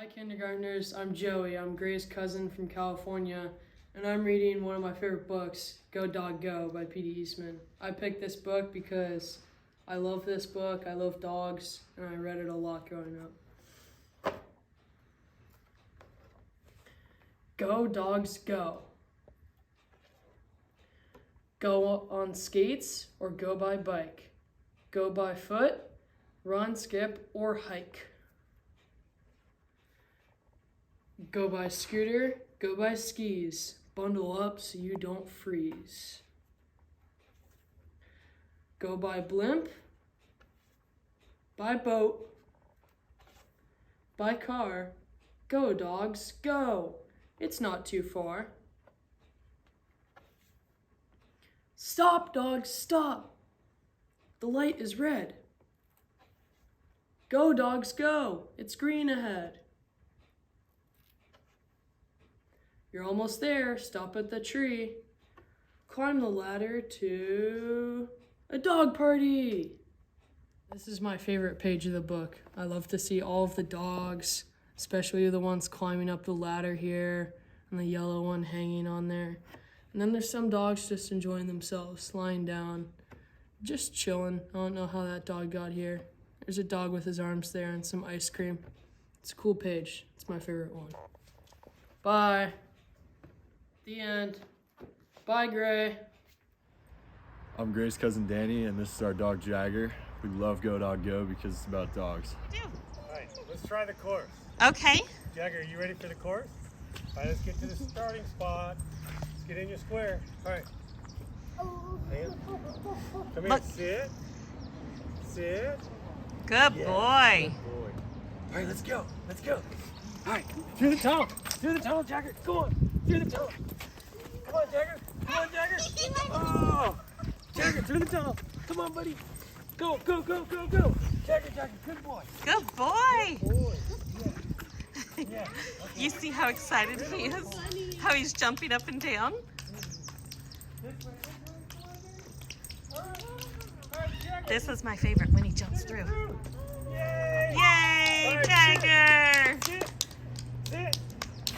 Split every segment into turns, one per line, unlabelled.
Hi kindergartners, I'm Joey. I'm Gray's cousin from California, and I'm reading one of my favorite books, Go Dog Go by P.D. Eastman. I picked this book because I love this book, I love dogs, and I read it a lot growing up. Go dogs go. Go on skates or go by bike. Go by foot, run, skip, or hike. Go by scooter, go by skis. Bundle up so you don't freeze. Go by blimp, by boat, by car. Go dogs, go. It's not too far. Stop dogs, stop. The light is red. Go dogs, go. It's green ahead. You're almost there. Stop at the tree. Climb the ladder to a dog party. This is my favorite page of the book. I love to see all of the dogs, especially the ones climbing up the ladder here and the yellow one hanging on there. And then there's some dogs just enjoying themselves, lying down, just chilling. I don't know how that dog got here. There's a dog with his arms there and some ice cream. It's a cool page. It's my favorite one. Bye. The end. Bye, Gray.
I'm Gray's cousin Danny, and this is our dog Jagger. We love Go Dog Go because it's about dogs.
All right, let's try the course.
Okay.
Jagger, are you ready for the course? All right, let's get to the starting spot. Let's get in your square. All right. Hand. Come here,
Look.
sit. Sit.
Good
Yeah,
boy.
Good boy. All right, let's go. Let's go. All right, through the tunnel. Through the tunnel, Jagger. Go on. Through the tunnel. Come on, Jagger. Come on, Jagger. Oh, Jagger, through the tunnel. Come on, buddy. Go, go, go, go, go. Jagger, Jagger, good boy.
Good boy.
Boy. Yeah. Yeah.
You see how excited he is? How he's jumping up and down? This is my favorite when he jumps through.
Yay!
Yay,
All right,
Jagger!
Sit. Sit.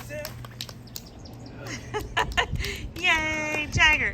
Sit.
Yay, Jagger!